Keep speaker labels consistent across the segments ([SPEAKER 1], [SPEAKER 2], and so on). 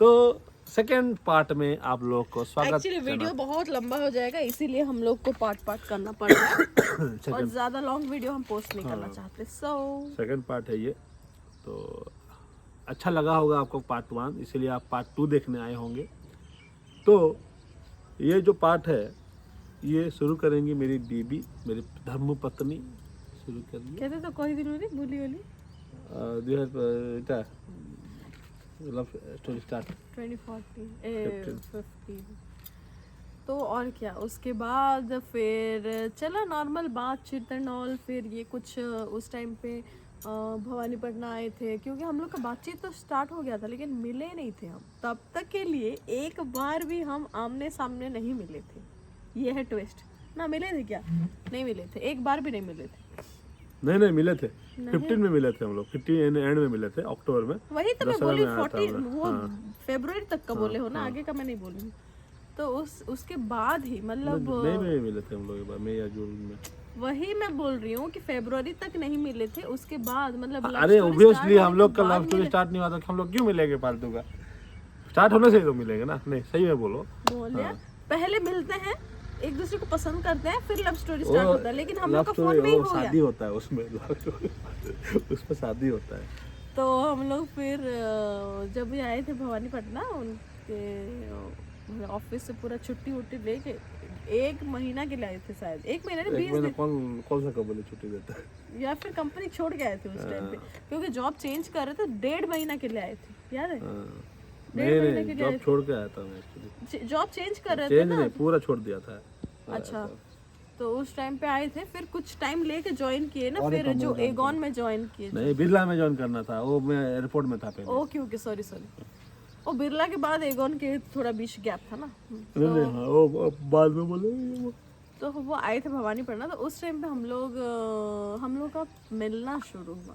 [SPEAKER 1] तो second part में आप लोग को स्वागत।
[SPEAKER 2] एक्चुअली वीडियो बहुत लंबा हो जाएगा, इसीलिए हम लोग को पार्ट करना पड़ रहा है और ज्यादा लॉन्ग वीडियो हम पोस्ट नहीं करना चाहते।
[SPEAKER 1] सेकेंड पार्ट है ये, तो अच्छा लगा होगा आपको पार्ट 1, इसीलिए आप पार्ट 2 देखने आए होंगे। तो ये जो पार्ट है ये शुरू करेंगी मेरी बीबी, मेरी धर्म पत्नी शुरू करेंगी।
[SPEAKER 2] कहते तो कोई दिन नहीं बोली बोली
[SPEAKER 1] लव स्टोरी स्टार्ट
[SPEAKER 2] 2014 तो और क्या, उसके बाद फिर चला नॉर्मल बातचीत एंड ऑल। फिर ये कुछ उस टाइम पे भवानीपटना आए थे, क्योंकि हम लोग का बातचीत तो स्टार्ट हो गया था लेकिन मिले नहीं थे हम तब तक के लिए। एक बार भी हम आमने सामने नहीं मिले थे, ये है ट्विस्ट ना। मिले थे क्या? नहीं मिले थे, एक बार भी नहीं मिले थे।
[SPEAKER 1] नहीं मिले थे, 15 में मिले थे हम लोग, 15 एंड में मिले थे अक्टूबर में।
[SPEAKER 2] वही तो मैं बोली 40 वो फरवरी तक का बोले हो ना, आगे का मैं नहीं बोली। तो उसके बाद ही मतलब
[SPEAKER 1] नहीं मिले थे हम लोग मई या जून में।
[SPEAKER 2] वही मैं बोल रही हूँ कि फरवरी तक नहीं मिले थे, उसके बाद मतलब
[SPEAKER 1] अरे ऑब्वियसली हम लोग का लव स्टोरी स्टार्ट नहीं हुआ था, हम लोग क्यों मिलेंगे फालतू का? स्टार्ट होने से ही तो मिलेंगे ना। नहीं सही में बोलो,
[SPEAKER 2] पहले मिलते हैं, एक दूसरे को पसंद करते हैं, फिर लव स्टोरी स्टार्ट होता है। लेकिन हम लोग का फोन में ही हो गया,
[SPEAKER 1] शादी होता है उसमें, उसमें शादी होता है।
[SPEAKER 2] तो हम लोग फिर जब भी आए थे भवानीपटना, उनके ऑफिस से पूरा छुट्टी वुट्टी लेके 1 महीना के लिए आए थे शायद, 1 महीना नहीं 20 दिन।
[SPEAKER 1] कौन सा कंपनी छुट्टी देता है?
[SPEAKER 2] या फिर कंपनी छोड़ के आए थे उस टाइम पे, क्योंकि जॉब चेंज कर रहे थे। 1.5 महीना के लिए आए थे, याद है?
[SPEAKER 1] नहीं जॉब छोड़ के आया था मैं एक्चुअली।
[SPEAKER 2] जॉब चेंज कर रहे थे ना,
[SPEAKER 1] नहीं पूरा छोड़ दिया था।
[SPEAKER 2] अच्छा, तो उस टाइम पे आए थे, फिर कुछ टाइम लेके ज्वाइन किए ना, फिर जो एगॉन में ज्वाइन किए।
[SPEAKER 1] नहीं बिरला में ज्वाइन करना था, वो मैं एयरपोर्ट में था पहले।
[SPEAKER 2] ओके ओके सॉरी वो बिरला के बाद एगॉन के थोड़ा बीच गैप था ना।
[SPEAKER 1] नहीं वो बाद में बोले।
[SPEAKER 2] तो वो आए थे भवानीपटना, तो उस टाइम पे हम लोग का मिलना शुरू हुआ।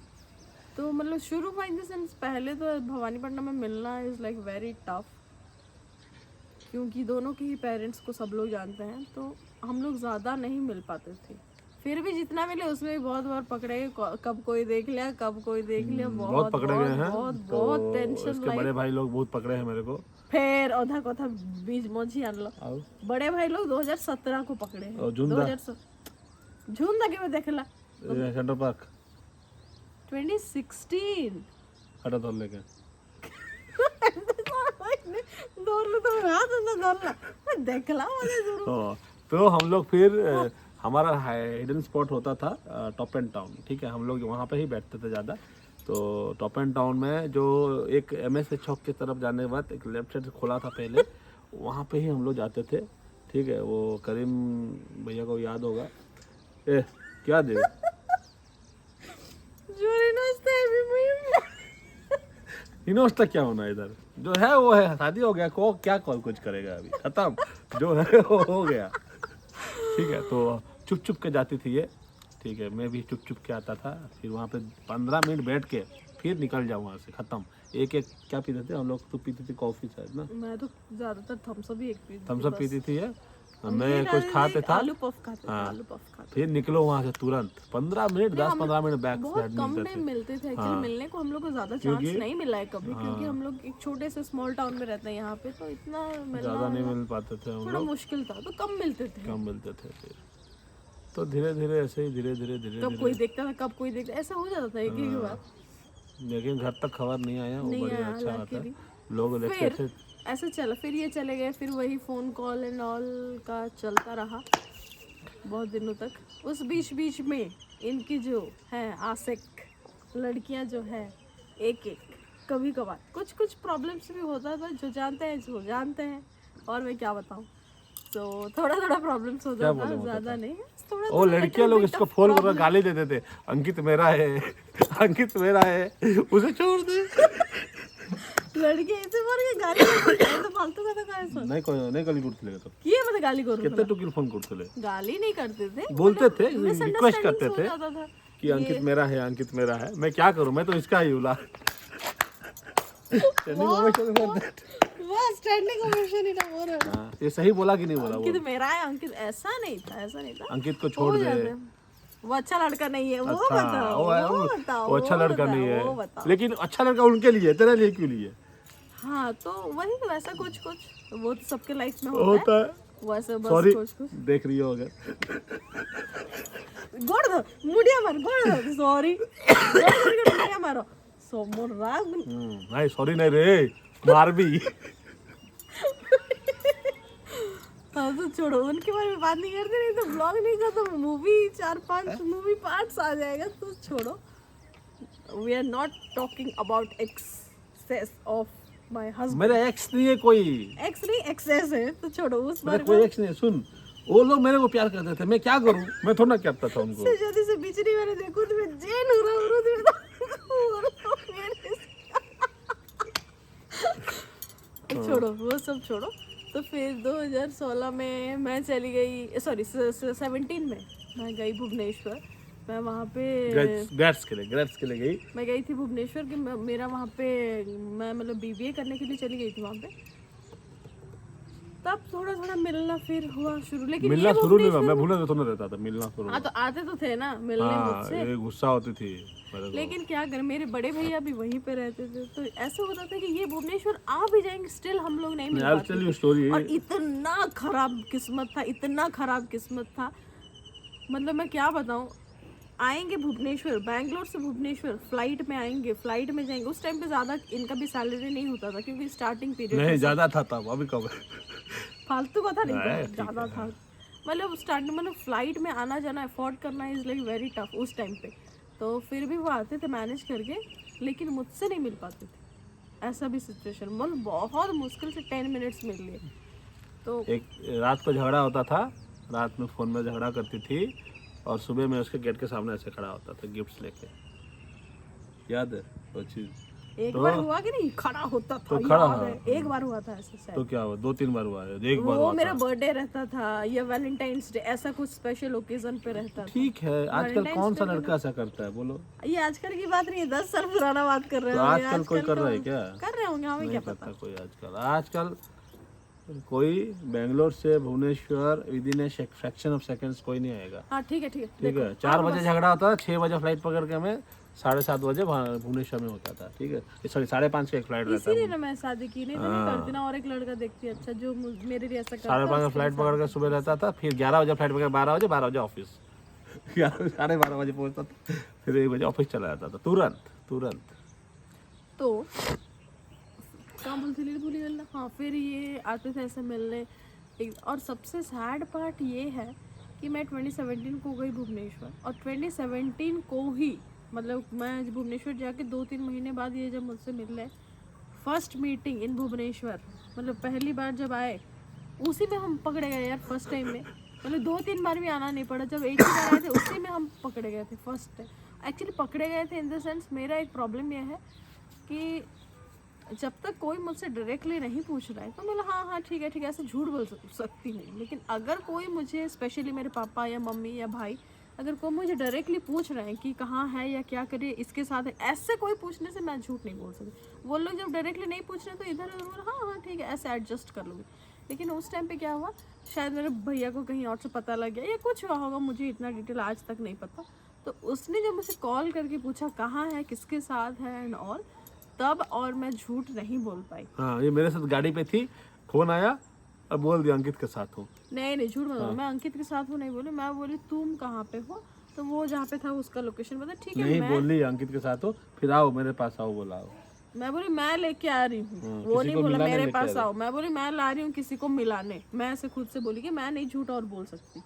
[SPEAKER 2] तो मतलब शुरू हुआ इन द सेंस, पहले तो भवानीपटना में मिलना इज लाइक वेरी टफ, क्योंकि दोनों के ही पेरेंट्स को सब लोग जानते हैं, तो हम लोग ज़्यादा नहीं मिल पाते थे। फिर भी जितना मिले उसमें भी बहुत बार पकड़े, कब कोई देख लिया, कब कोई देख लिया, बहुत
[SPEAKER 1] पकड़े गए हैं।
[SPEAKER 2] बहुत टेंशन।
[SPEAKER 1] उसके बड़े भाई लोग बहुत पकड़े हैं मेरे को।
[SPEAKER 2] फिर औधा कथा बीज मोजी आन लो, बड़े भाई लोग 2017 को पकड़े हैं। 2017 झुंदा के में देखला
[SPEAKER 1] सेंटर पार्क
[SPEAKER 2] 2016
[SPEAKER 1] हटा तो लेके
[SPEAKER 2] देखला मुझे।
[SPEAKER 1] तो हम लोग फिर हमारा हिडन स्पॉट होता था टॉप एंड टाउन, ठीक है। हम लोग वहाँ पे ही बैठते थे ज़्यादा। तो टॉप एंड टाउन में जो एक MS चौक की तरफ जाने के बाद एक लेफ्ट साइड खुला था पहले, वहाँ पे ही हम लोग जाते थे, ठीक है। वो करीम भैया को याद होगा। क्या दे इनोस्टा क्या होना इधर, जो है वो है, शादी हो गया को क्या कॉल कुछ करेगा, अभी खत्म जो है वो हो गया, ठीक है। तो चुप के जाती थी ये, ठीक है। मैं भी चुप के आता था, फिर वहाँ पे 15 मिनट बैठ के फिर निकल जाऊँ वहाँ से, खत्म। एक क्या पीते थे हम लोग? तो पीती थी कॉफी शायद ना।
[SPEAKER 2] मैं तो ज्यादातर
[SPEAKER 1] थम्स अप पीती थी है। मैं कुछ खाते था,
[SPEAKER 2] आलू पफ खाते।
[SPEAKER 1] फिर निकलो वहाँ से तुरंत 15 मिनट 10-15 मिनट बैक
[SPEAKER 2] बहुत कम टाइम मिलते थे एक्चुअली। मिलने को हम लोग को ज्यादा चांस नहीं मिला है कभी, क्योंकि हम लोग एक छोटे से स्मॉल टाउन में रहते हैं यहाँ पे, तो इतना
[SPEAKER 1] ज्यादा नहीं मिल पाते थे हम
[SPEAKER 2] थोड़ा
[SPEAKER 1] लोग,
[SPEAKER 2] मुश्किल था, तो कम मिलते थे।
[SPEAKER 1] फिर तो धीरे धीरे ऐसे ही धीरे
[SPEAKER 2] कब कोई देखता था, कब कोई देखता, ऐसा हो जाता था एक ही बार।
[SPEAKER 1] लेकिन घर तक खबर नहीं आया, वो बढ़िया अच्छा आता है, लोग देखते थे।
[SPEAKER 2] ऐसे चला, फिर ये चले गए, फिर वही फ़ोन कॉल एंड ऑल का चलता रहा बहुत दिनों तक। उस बीच में इनकी जो है आशिक लड़कियां जो है, एक कभी कभार कुछ प्रॉब्लम्स भी होता था, जो जानते हैं और मैं क्या बताऊं। तो थोड़ा प्रॉब्लम्स होता था, ज़्यादा नहीं।
[SPEAKER 1] वो लड़कियां लोग इसको फोन कर गाली देते थे, अंकित मेरा है उसे छोड़ दे।
[SPEAKER 2] लड़के ऐसे मार के गाली तो फालतू का काय सुन
[SPEAKER 1] नहीं गाली करते तो
[SPEAKER 2] किए मत गाली करू
[SPEAKER 1] कितने टुकिल फोन करते
[SPEAKER 2] गाली नहीं करते थे,
[SPEAKER 1] बोलते थे, रिक्वेस्ट करते थे कि अंकित मेरा है। मैं क्या करूं, मैं तो इसका ही उला
[SPEAKER 2] स्टैंडिंग ओवेशन ही ना बोल रहा।
[SPEAKER 1] ये सही बोला कि नहीं बोला?
[SPEAKER 2] अंकित मेरा है, अंकित ऐसा नहीं था।
[SPEAKER 1] अंकित को छोड़ दे,
[SPEAKER 2] वो अच्छा लड़का नहीं है। वो
[SPEAKER 1] बताओ, वो अच्छा लड़का नहीं है, लेकिन अच्छा लड़का उनके लिए, तेरे लिए क्यों लिए?
[SPEAKER 2] हाँ तो वही वैसा कुछ कुछ वो तो सबके लाइफ में
[SPEAKER 1] होता
[SPEAKER 2] होता है
[SPEAKER 1] है।
[SPEAKER 2] वैसे बस
[SPEAKER 1] सॉरी,
[SPEAKER 2] कुछ कुछ
[SPEAKER 1] देख रही हो अगर।
[SPEAKER 2] गोड़ दो मुड़िया मार गोड़ दो सॉरी मुड़िया मारो सो मोर राग
[SPEAKER 1] नहीं सॉरी नहीं रे, मार भी।
[SPEAKER 2] हाँ तो छोड़ो उनके बारे में बात नहीं करते, नहीं तो ब्लॉग नहीं करता तो मूवी 4-5 मूवी पार्ट्स आ जाएगा, तो छोड़ो। We are not talking about access of my husband.
[SPEAKER 1] मेरा एक्स नहीं है कोई,
[SPEAKER 2] एक्स नहीं एक्सेस है, तो छोड़ो उस
[SPEAKER 1] मेरा
[SPEAKER 2] बारे
[SPEAKER 1] कोई
[SPEAKER 2] में।
[SPEAKER 1] एक्स नहीं है। सुन, वो लोग मेरे को प्यार करते थे, मैं क्या करूं, मैं थोड़ा ना करता था उनको।
[SPEAKER 2] से जल्दी से बिजली मैंने देखो तो मैं जेल हो रहा हूँ। छोड़ो वो सब छोड़ो। तो फिर 2016 में मैं चली गई, सॉरी 17 में मैं गई भुवनेश्वर। मैं वहाँ पे
[SPEAKER 1] ग्रेड्स के लिए गई।
[SPEAKER 2] मैं गई थी भुवनेश्वर कि मेरा वहाँ पे मैं मतलब BBA करने के लिए चली गई थी वहाँ पे। तब थोड़ा थोड़ा मिलना फिर हुआ शुरू, लेकिन
[SPEAKER 1] मिलना
[SPEAKER 2] ये
[SPEAKER 1] शुरू नहीं हुआ,
[SPEAKER 2] भुवनेश्वर
[SPEAKER 1] मैं भूला तो रहता था, मिलना शुरू।
[SPEAKER 2] हाँ तो आते तो थे ना मिलने
[SPEAKER 1] हाँ,
[SPEAKER 2] मुझसे,
[SPEAKER 1] ये गुस्सा होती थी मेरे को।
[SPEAKER 2] लेकिन क्या करें मेरे बड़े भैया भी वहीं पे रहते थे, तो ऐसा होता था कि ये भुवनेश्वर आ भी जाएंगे स्टिल हम लोग नहीं मिल
[SPEAKER 1] I'll
[SPEAKER 2] पाते
[SPEAKER 1] tell
[SPEAKER 2] थे।
[SPEAKER 1] you story।
[SPEAKER 2] और इतना खराब किस्मत था, इतना खराब किस्मत था, मतलब मैं क्या बताऊं। आएंगे भुवनेश्वर, बैंगलोर से भुवनेश्वर फ्लाइट में आएंगे, फ्लाइट में जाएंगे। उस टाइम पे ज़्यादा इनका भी सैलरी नहीं होता था क्योंकि स्टार्टिंग पीरियड
[SPEAKER 1] नहीं ज्यादा था तब, अभी कब है?
[SPEAKER 2] फालतू का था, नहीं
[SPEAKER 1] नहीं,
[SPEAKER 2] था, ज़्यादा था। मतलब स्टार्टिंग मतलब फ्लाइट में आना जाना अफोर्ड करना इज़ लाइक वेरी टफ उस टाइम पे। तो फिर भी वो आते थे मैनेज करके, लेकिन मुझसे नहीं मिल पाते थे। ऐसा भी सिचुएशन मतलब बहुत मुश्किल से 10 मिनट्स मिल लिए। तो
[SPEAKER 1] एक रात को झगड़ा होता था, रात में फोन में झगड़ा करती थी और सुबह में उसके गेट के सामने ऐसे खड़ा होता था गिफ्ट्स लेके, याद है वो चीज?
[SPEAKER 2] एक बार हुआ कि नहीं, खड़ा होता था,
[SPEAKER 1] तो खड़ा,
[SPEAKER 2] याद है एक बार हुआ था ऐसे शायद।
[SPEAKER 1] तो क्या हुआ, 2-3 बार हुआ है, एक बार
[SPEAKER 2] वो
[SPEAKER 1] हुआ
[SPEAKER 2] मेरा
[SPEAKER 1] था।
[SPEAKER 2] बर्थडे रहता था या वैलेंटाइंस डे, ऐसा कुछ स्पेशल ओकेजन पे रहता था।
[SPEAKER 1] ठीक है, आजकल
[SPEAKER 2] Valentine's
[SPEAKER 1] कौन सा
[SPEAKER 2] Day पे
[SPEAKER 1] लड़का ऐसा करता है बोलो?
[SPEAKER 2] ये आजकल की बात नहीं है, 10 साल पुराना बात कर रहे
[SPEAKER 1] तो
[SPEAKER 2] हो।
[SPEAKER 1] आजकल कोई कर रहा है क्या?
[SPEAKER 2] कर रहे होंगे, हमें
[SPEAKER 1] नहीं
[SPEAKER 2] क्या
[SPEAKER 1] करता
[SPEAKER 2] पता।
[SPEAKER 1] कोई आजकल कोई बेंगलोर से Bhubaneswar within a fraction of seconds कोई नहीं आएगा।
[SPEAKER 2] हाँ ठीक है ठीक है
[SPEAKER 1] ठीक है, 4 बजे झगड़ा होता था, 6 बजे फ्लाइट पकड़ के हमें 7:30 बजे भुवनेश्वर में होता था। ठीक है, सॉरी 5:30 का एक फ्लाइट रहता
[SPEAKER 2] इसीलिए
[SPEAKER 1] है।
[SPEAKER 2] ना मैं शादी की नहीं तो नहीं करती ना, और एक लड़का देखती अच्छा जो मेरे लिए ऐसा करता
[SPEAKER 1] 5:30 का फ्लाइट पकड़ के सुबह रहता था, फिर 11 बजे फ्लाइट पकड़ 12 बजे ऑफिस। 12:30 बजे पहुंचता था, फिर 1 बजे ऑफिस चला जाता था तुरंत।
[SPEAKER 2] तो क्या बोलती थी भूली गई। हाँ फिर ये आते थे ऐसे मिलने। और सबसे सैड पार्ट ये है कि मैं 2017 को गई भुवनेश्वर, और 2017 को ही मतलब मैं भुवनेश्वर जाके 2-3 महीने बाद ये जब मुझसे मिल रहे, फर्स्ट मीटिंग इन भुवनेश्वर, मतलब पहली बार जब आए उसी में हम पकड़े गए यार। फर्स्ट टाइम में मतलब 2-3 बार भी आना नहीं पड़ा, जब एक ही बार आए थे उसी में हम पकड़े गए थे फर्स्ट टाइम। एक्चुअली पकड़े गए थे इन द सेंस, मेरा एक प्रॉब्लम यह है कि जब तक कोई मुझसे डायरेक्टली नहीं पूछ रहा है तो मैं हाँ ठीक है ऐसे झूठ बोल सकती हूँ। लेकिन अगर कोई मुझे, स्पेशली मेरे पापा या मम्मी या भाई, अगर कोई मुझे डायरेक्टली पूछ रहे हैं कि कहाँ है या क्या करे, इसके साथ है, ऐसे कोई पूछने से मैं झूठ नहीं बोल सकती। वो लोग जब डायरेक्टली नहीं पूछ रहे तो इधर उधर हाँ ठीक है ऐसे एडजस्ट कर लूँगी। लेकिन उस टाइम पे क्या हुआ, शायद मेरे भैया को कहीं और से पता लग गया या कुछ हुआ होगा, मुझे इतना डिटेल आज तक नहीं पता। तो उसने जब मुझे कॉल करके पूछा कहाँ है, किसके साथ है एंड ऑल, तब और मैं झूठ नहीं बोल पाई।
[SPEAKER 1] हाँ, ये मेरे साथ गाड़ी पे थी, फोन आया और बोल दिया अंकित के साथ हूँ।
[SPEAKER 2] नहीं झूठ बोला, मैं अंकित के साथ हूँ नहीं बोली, मैं बोली तुम कहाँ पे हो, तो वो जहाँ पे था उसका लोकेशन बता। ठीक है,
[SPEAKER 1] नहीं
[SPEAKER 2] मैं
[SPEAKER 1] बोली अंकित के साथ हो, फिर आओ मेरे पास आओ, बोला आओ।
[SPEAKER 2] मैं बोली मैं लेके आ रही हूँ, वो
[SPEAKER 1] किसी
[SPEAKER 2] नहीं
[SPEAKER 1] को
[SPEAKER 2] बोला
[SPEAKER 1] मिलाने
[SPEAKER 2] मेरे
[SPEAKER 1] लेके
[SPEAKER 2] पास
[SPEAKER 1] आ
[SPEAKER 2] आओ। मैं बोली मैं ला रही हूँ किसी को मिलाने, मैं ऐसे खुद से बोली कि मैं नहीं झूठ और बोल सकती।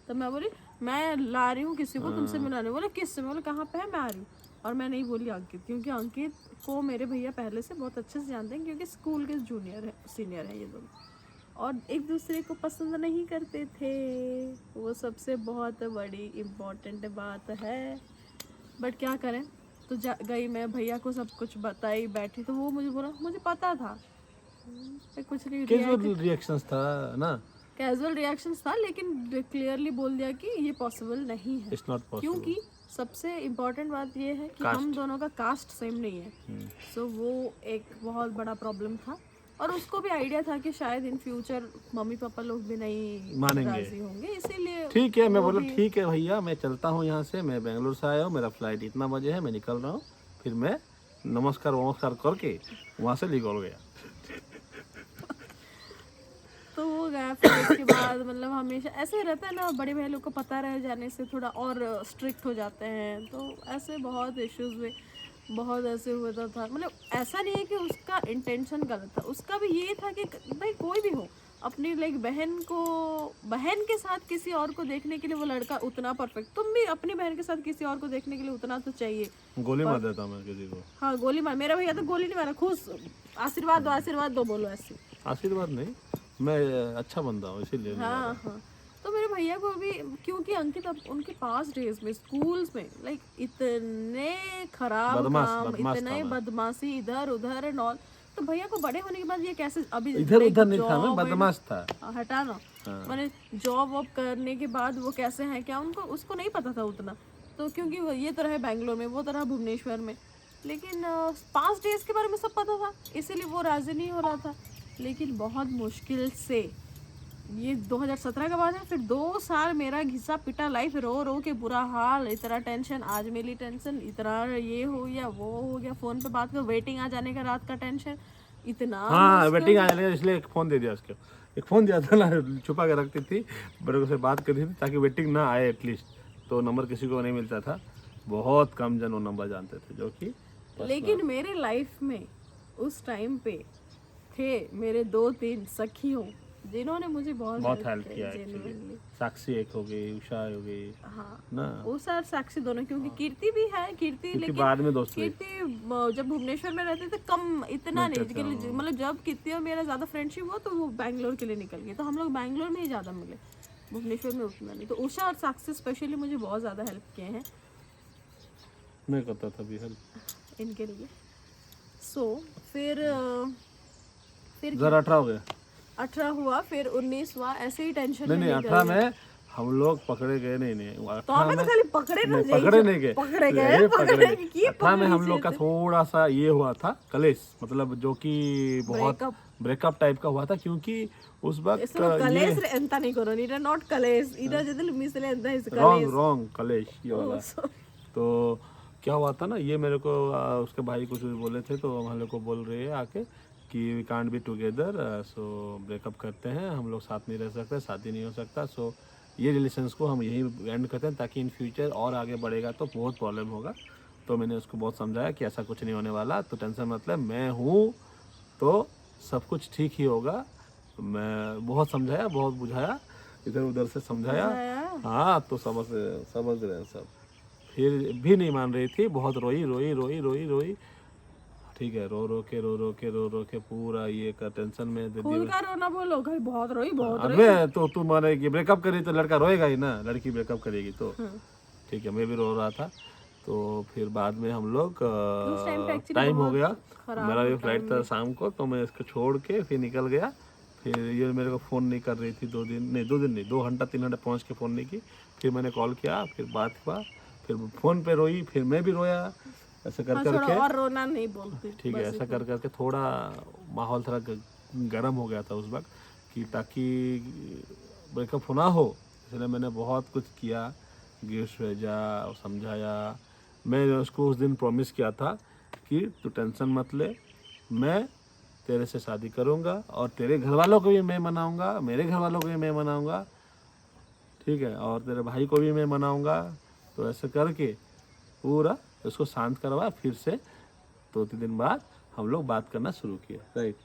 [SPEAKER 2] तो मैं बोली मैं ला रही हूँ किसी को तुमसे मिलाने। बोले किससे? मैं बोले कहाँ पे है, मैं आ रही हूँ। और मैं नहीं बोली अंकित, क्योंकि अंकित को मेरे भैया पहले से बहुत अच्छे से जानते हैं, क्योंकि स्कूल के सीनियर है ये दोनों, और एक दूसरे को पसंद नहीं करते थे। वो सबसे बहुत बड़ी इम्पोर्टेंट बात है। बट क्या करें, तो गई मैं भैया को सब कुछ बताई, बैठी, तो वो मुझे बोला मुझे पता था। कुछ नहीं,
[SPEAKER 1] कैजुअल रिएक्शंस था ना,
[SPEAKER 2] कैजुअल रिएक्शंस था, लेकिन क्लियरली बोल दिया कि ये पॉसिबल नहीं है।
[SPEAKER 1] It's not possible.
[SPEAKER 2] क्योंकि सबसे इम्पोर्टेंट बात ये है कि हम दोनों का कास्ट सेम नहीं है। सो वो एक बहुत बड़ा प्रॉब्लम था, और उसको भी आइडिया था कि शायद इन फ्यूचर मम्मी पापा लोग भी नहीं
[SPEAKER 1] मानेंगे,
[SPEAKER 2] राजी होंगे, इसीलिए
[SPEAKER 1] ठीक है। मैं बोला ठीक है भैया, मैं चलता हूँ यहाँ से, मैं बेंगलोर से आया हूँ, मेरा फ्लाइट इतना बजे है, मैं निकल रहा हूँ। फिर मैं नमस्कार करके वहाँ से निकल गया।
[SPEAKER 2] गया। फिर उसके बाद मतलब हमेशा ऐसे रहता है ना, बड़े भाई लोग को पता रह जाने से थोड़ा और स्ट्रिक्ट हो जाते हैं, तो ऐसे बहुत इश्यूज हुए, बहुत ऐसे हुआ था। मतलब ऐसा नहीं है कि उसका इंटेंशन गलत था, उसका भी ये था कि भाई कोई भी हो, अपनी लाइक बहन के साथ किसी और को देखने के लिए वो लड़का उतना परफेक्ट, तुम भी अपनी बहन के साथ किसी और को देखने के लिए उतना तो चाहिए।
[SPEAKER 1] गोली मार देता मैं किसी को।
[SPEAKER 2] हाँ गोली मार, मेरा भैया तो गोली नहीं मारा, खुश आशीर्वाद दो बोलो ऐसे।
[SPEAKER 1] आशीर्वाद नहीं, मैं अच्छा बंदा हूँ इसीलिए नहीं
[SPEAKER 2] हाँ
[SPEAKER 1] मारा।
[SPEAKER 2] हाँ, तो मेरे भैया को भी, क्योंकि अंकित अब उनके पास डेज में स्कूल्स में लाइक इतने खराब
[SPEAKER 1] बदमाश
[SPEAKER 2] काम,
[SPEAKER 1] बदमाश था
[SPEAKER 2] इतने
[SPEAKER 1] मैं।
[SPEAKER 2] बदमाशी इधर उधर एंड ऑल, तो भैया को बड़े होने के बाद ये कैसे अभी
[SPEAKER 1] इधर
[SPEAKER 2] like
[SPEAKER 1] उधर नहीं था, मैं
[SPEAKER 2] job
[SPEAKER 1] बदमाश था।
[SPEAKER 2] हटा ना,
[SPEAKER 1] हाँ।
[SPEAKER 2] मैंने जॉब वॉब करने के बाद वो कैसे हैं क्या, उनको उसको नहीं पता था उतना, तो क्योंकि वो ये तो रहे बैंगलोर में, वो तो रहा भुवनेश्वर में, लेकिन 5 डेज के बारे में सब पता था, इसीलिए वो राजी नहीं हो रहा था। लेकिन बहुत मुश्किल से, ये 2017 का बात है, फिर 2 साल मेरा घिसा पिटा लाइफ, रो रो के बुरा हाल, इतना टेंशन, आज मिली टेंशन, इतना ये हो गया वो हो गया, फोन पे बात कर, वेटिंग आ जाने का रात का टेंशन, इतना
[SPEAKER 1] हाँ
[SPEAKER 2] मुश्किल।
[SPEAKER 1] वेटिंग आने लगा, इसलिए एक फ़ोन दे दिया उसको। एक फ़ोन दिया था ना, छुपा के रखती थी, बड़े से बात करती थी ताकि वेटिंग ना आए एटलीस्ट, तो नंबर किसी को नहीं मिलता था, बहुत कम जन वो नंबर जानते थे, जो कि
[SPEAKER 2] लेकिन मेरे लाइफ में उस टाइम पे थे मेरे 2-3 सखियों जिन्होंने मुझे बहुत
[SPEAKER 1] हेल्प किया एक्चुअली।
[SPEAKER 2] genuinely।
[SPEAKER 1] साक्षी एक हो गई, उषा हो गई
[SPEAKER 2] हाँ
[SPEAKER 1] ना,
[SPEAKER 2] वो सर साक्षी दोनों, क्योंकि कीर्ति भी है, कीर्ति
[SPEAKER 1] क्योंकि
[SPEAKER 2] लेकिन
[SPEAKER 1] बाद में दोस्त हुई।
[SPEAKER 2] कीर्ति जब भुवनेश्वर में रहते थे कम, इतना नहीं, लेकिन मतलब जब कीर्ति और मेरा ज़्यादा फ्रेंडशिप हुआ तो वो बैंगलोर के लिए निकल गई, तो हम लोग बैंगलोर में ही ज़्यादा मिले, भुवनेश्वर में उतना नहीं। तो उषा और साक्षी स्पेशली मुझे बहुत ज़्यादा हेल्प किए हैं
[SPEAKER 1] मैं करता था भी हेल्प।
[SPEAKER 2] इनके लिए। सो फिर
[SPEAKER 1] 2018 हो गया।
[SPEAKER 2] 18 हुआ, फिर 19 हुआ, ऐसे ही टेंशन
[SPEAKER 1] नहीं
[SPEAKER 2] में
[SPEAKER 1] नहीं,
[SPEAKER 2] निकल
[SPEAKER 1] 18
[SPEAKER 2] गया।
[SPEAKER 1] में हम लोग पकड़े गए नहीं,
[SPEAKER 2] तो
[SPEAKER 1] 18
[SPEAKER 2] हमें तो
[SPEAKER 1] में
[SPEAKER 2] खाली पकड़े ना,
[SPEAKER 1] नहीं, पकड़े नहीं गए,
[SPEAKER 2] पकड़े गए,
[SPEAKER 1] ये
[SPEAKER 2] पकड़े
[SPEAKER 1] गए।
[SPEAKER 2] की
[SPEAKER 1] 18 में हम लोग का थोड़ा सा ये हुआ था कलेश, मतलब जो कि बहुत
[SPEAKER 2] Breakup।
[SPEAKER 1] ब्रेकअप टाइप का हुआ था, क्योंकि उस वक्त
[SPEAKER 2] इसमें कलेश रे एंता नहीं करो, नीरा नॉट कलेश, इधर जदल मिसले एंता इस कलेश।
[SPEAKER 1] रॉन्ग कलेश ये वाला।
[SPEAKER 2] sorry।
[SPEAKER 1] तो क्या हुआ था ना, ये मेरे को उसके भाई कुछ बोले थे, तो हम लोग को बोल रहे हैं आके कि we can't be together, so breakup करते हैं, हम लोग साथ नहीं रह सकते, शादी नहीं हो सकता, सो ये रिलेशंस को हम यही एंड करते हैं, ताकि इन फ्यूचर और आगे बढ़ेगा तो बहुत प्रॉब्लम होगा। तो मैंने उसको बहुत समझाया कि ऐसा कुछ नहीं होने वाला, तो टेंशन मतलब मैं हूँ, तो सब कुछ ठीक ही होगा। मैं बहुत समझाया, बहुत बुझाया, इधर उधर से समझाया। हाँ तो समझ रहे हैं सब, फिर भी नहीं मान रही थी, बहुत रोई। ठीक है, रो के पूरा ये का टेंशन में दे
[SPEAKER 2] खुल कर रोना बोलो भाई, बहुत रोई बहुत रोई।
[SPEAKER 1] अबे तो तू माने कि ब्रेकअप करी तो लड़का रोएगा ही ना, लड़की ब्रेकअप करेगी तो। ठीक है, मैं भी रो रहा था। तो फिर बाद में हम लोग
[SPEAKER 2] उस time पे actually
[SPEAKER 1] टाइम हो
[SPEAKER 2] बहुत
[SPEAKER 1] गया,
[SPEAKER 2] खराब
[SPEAKER 1] मेरा भी
[SPEAKER 2] time
[SPEAKER 1] फ्लाइट था शाम को, तो मैं इसको छोड़ के फिर निकल गया। फिर ये मेरे को फ़ोन नहीं कर रही थी 2 दिन नहीं, 2 घंटा 3 घंटा पहुँच के फ़ोन नहीं की। फिर मैंने कॉल किया, फिर बात हुआ, फिर फ़ोन पे रोई, फिर मैं भी रोया, ऐसे कर करके।
[SPEAKER 2] और रोना नहीं बोलती।
[SPEAKER 1] ठीक है, ऐसा कर करके थोड़ा माहौल थोड़ा गर्म हो गया था उस वक्त, कि ताकि ब्रेकअप ना हो, इसलिए मैंने बहुत कुछ किया, गिफ्ट भेजा, समझाया। मैं उसको उस दिन प्रॉमिस किया था कि तू टेंशन मत ले, मैं तेरे से शादी करूँगा और तेरे घर वालों को भी मैं मनाऊँगा, मेरे घर वालों को भी मैं मनाऊँगा, ठीक है, और तेरे भाई को भी मैं मनाऊँगा। तो ऐसे करके पूरा उसको शांत करवा, फिर से 2-3 दिन बाद हम लोग बात करना शुरू किए, राइट।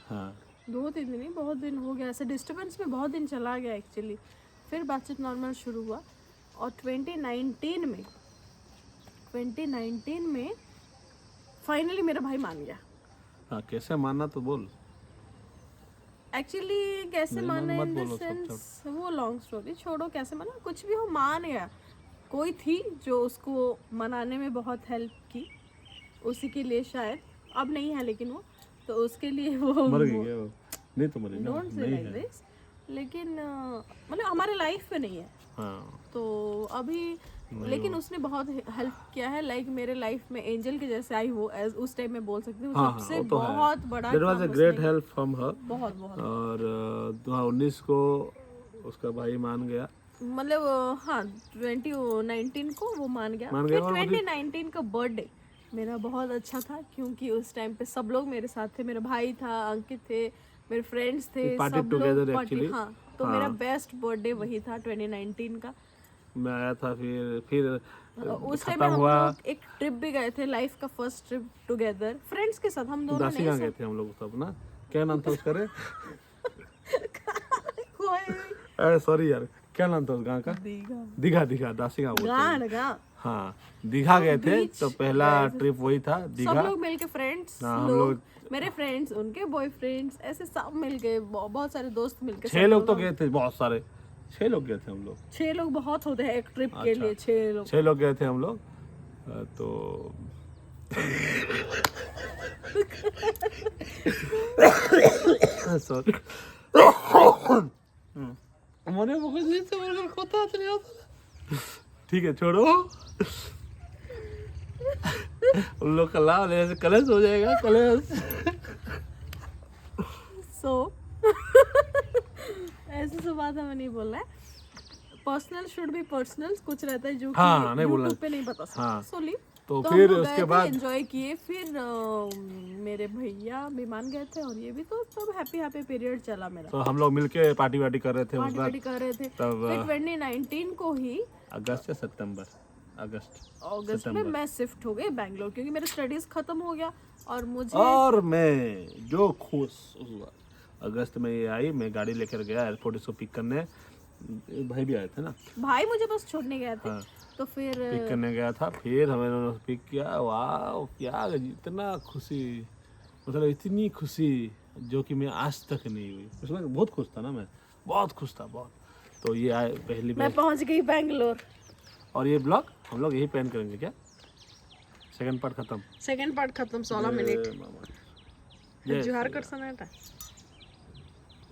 [SPEAKER 1] हाँ
[SPEAKER 2] 2-3 दिन नहीं, बहुत दिन हो गया, ऐसे डिस्टर्बेंस में बहुत दिन चला गया एक्चुअली। फिर बातचीत नॉर्मल शुरू हुआ, और 2019 में फाइनली मेरा भाई मान गया।
[SPEAKER 1] हाँ, कैसे मानना तो बोल।
[SPEAKER 2] एक्चुअली कैसे
[SPEAKER 1] नहीं,
[SPEAKER 2] माना
[SPEAKER 1] मत
[SPEAKER 2] इन द
[SPEAKER 1] बोलो,
[SPEAKER 2] सेंस, वो लॉन्ग स्टोरी छोड़ो, कैसे माना, कुछ भी हो मान गया। कोई थी जो उसको मनाने में बहुत हेल्प की, उसी के लिए शायद, अब नहीं है लेकिन वो, तो उसके लिए वो
[SPEAKER 1] मर गई क्या वो? नहीं तो मरी ना,
[SPEAKER 2] डोंट से
[SPEAKER 1] नहीं
[SPEAKER 2] लाइक
[SPEAKER 1] है।
[SPEAKER 2] दिस, लेकिन मतलब हमारे लाइफ में नहीं है।
[SPEAKER 1] हाँ
[SPEAKER 2] तो अभी लेकिन उसने बहुत हेल्प किया है, लाइक मेरे लाइफ में एंजल के जैसे आई वो, एज उस टाइम में बोल सकती हूँ,
[SPEAKER 1] हाँ,
[SPEAKER 2] सबसे
[SPEAKER 1] वो तो है।
[SPEAKER 2] बहुत बड़ा
[SPEAKER 1] That was
[SPEAKER 2] काम
[SPEAKER 1] a great
[SPEAKER 2] उसने
[SPEAKER 1] help from her।
[SPEAKER 2] बहुत बहुत
[SPEAKER 1] और 2019 को उसका भाई मान गया,
[SPEAKER 2] मतलब हाँ 2019 को वो मान गया।
[SPEAKER 1] मान
[SPEAKER 2] फिर
[SPEAKER 1] गया, और
[SPEAKER 2] 2019 का बर्थडे मेरा बहुत अच्छा था, क्योंकि उस टाइम पे सब लोग मेरे साथ थे, मेरा भाई था, अंकित थे, मेरे फ्रेंड्स थे,
[SPEAKER 1] party
[SPEAKER 2] सब
[SPEAKER 1] together
[SPEAKER 2] लोग पार्टी,
[SPEAKER 1] actually।
[SPEAKER 2] हाँ तो मेरा बेस्ट बर्थडे वही था 2019 का।
[SPEAKER 1] मैं आया था, फिर
[SPEAKER 2] उस टाइम
[SPEAKER 1] खत्म
[SPEAKER 2] हम
[SPEAKER 1] हुआ।
[SPEAKER 2] लोग एक ट्रिप भी गए थे, लाइफ का फर्स्ट ट्रिप टुगेदर फ्रेंड्स के साथ, हम दोनों
[SPEAKER 1] दासी कहाँ
[SPEAKER 2] नहीं
[SPEAKER 1] गए थे हम लोग सब ना, क्या नाम था उसका रे?
[SPEAKER 2] कोई
[SPEAKER 1] सॉरी यार, क्या नाम था उस गाँव का?
[SPEAKER 2] दीघा
[SPEAKER 1] दीघा, दासी गाँव बोलते हैं।
[SPEAKER 2] गान गा
[SPEAKER 1] हाँ, दीघा गए थे,
[SPEAKER 2] Beach
[SPEAKER 1] तो पहला
[SPEAKER 2] गए थे।
[SPEAKER 1] ट्रिप वही था
[SPEAKER 2] सब
[SPEAKER 1] दीघा।
[SPEAKER 2] लोग मिलके फ्रेंड्स,
[SPEAKER 1] हाँ, हम
[SPEAKER 2] लोग
[SPEAKER 1] लोग
[SPEAKER 2] मेरे फ्रेंड्स, उनके बॉयफ्रेंड्स, ऐसे सब मिलके बहुत सारे दोस्त मिलके
[SPEAKER 1] 6 लोग तो गए थे, बहुत सारे 6 लोग गए थे हम लोग।
[SPEAKER 2] 6 लोग बहुत होते हैं एक ट्रिप के
[SPEAKER 1] अच्छा।
[SPEAKER 2] लिए, 6 लोग।
[SPEAKER 1] 6 लोग गए थे हम लोग। तो सॉरी, मने मुझे नहीं से बोलकर खोता चले आता। ठीक है, छोड़ो। उन लोग का लाभ लेने से कलेश हो जाएगा, कलेश।
[SPEAKER 2] सो ऐसे सब बात हमें नहीं बोलना है, पर्सनल शुड बी पर्सनल, कुछ रहता है जो कि
[SPEAKER 1] हाँ, नहीं बोलना।
[SPEAKER 2] यूट्यूब पे नहीं बता सकते।
[SPEAKER 1] हाँ।
[SPEAKER 2] So leave.
[SPEAKER 1] तो
[SPEAKER 2] हम
[SPEAKER 1] फिर
[SPEAKER 2] लोग
[SPEAKER 1] उसके
[SPEAKER 2] गए थे,
[SPEAKER 1] बाद
[SPEAKER 2] एंजॉय किए, फिर मेरे भैया विमान गए थे और ये भी, तो सब हैप्पी हैप्पी पीरियड चला मेरा,
[SPEAKER 1] तो हम लोग मिलके पार्टी वार्टी कर रहे थे उस
[SPEAKER 2] पार्टी
[SPEAKER 1] बार।
[SPEAKER 2] वार्टी कर रहे थे।
[SPEAKER 1] तब
[SPEAKER 2] फिर 2019 को ही
[SPEAKER 1] अगस्त या सितंबर, अगस्त
[SPEAKER 2] अगस्त में मैं शिफ्ट हो गई बैंगलोर, क्योंकि मेरा स्टडीज खत्म हो गया और मुझे
[SPEAKER 1] और मैं जो खुश उस बार अगस्त में ये आई, मैं गाड़ी लेकर गया एयरपोर्ट इसको पिक करने। भाई भी आए थे ना,
[SPEAKER 2] भाई मुझे बस छोड़ने गए थे।
[SPEAKER 1] हाँ।
[SPEAKER 2] तो फिर
[SPEAKER 1] पिक करने गया था, फिर हमें उन्होंने पिक किया। वाह, क्या इतना खुशी, मतलब इतनी खुशी जो कि मैं आज तक नहीं हुई। उसमें बहुत खुश था ना, मैं बहुत खुश था, बहुत। तो ये आए पहली
[SPEAKER 2] मैं
[SPEAKER 1] बार।
[SPEAKER 2] पहुंच गई बैंगलोर।
[SPEAKER 1] और ये ब्लॉग हम लोग यही प्लान करेंगे क्या? सेकंड पार्ट खत्म।
[SPEAKER 2] सेकंड पार्ट खत्म, 16 मिनिट
[SPEAKER 1] मामा।
[SPEAKER 2] जुहार कर समय था।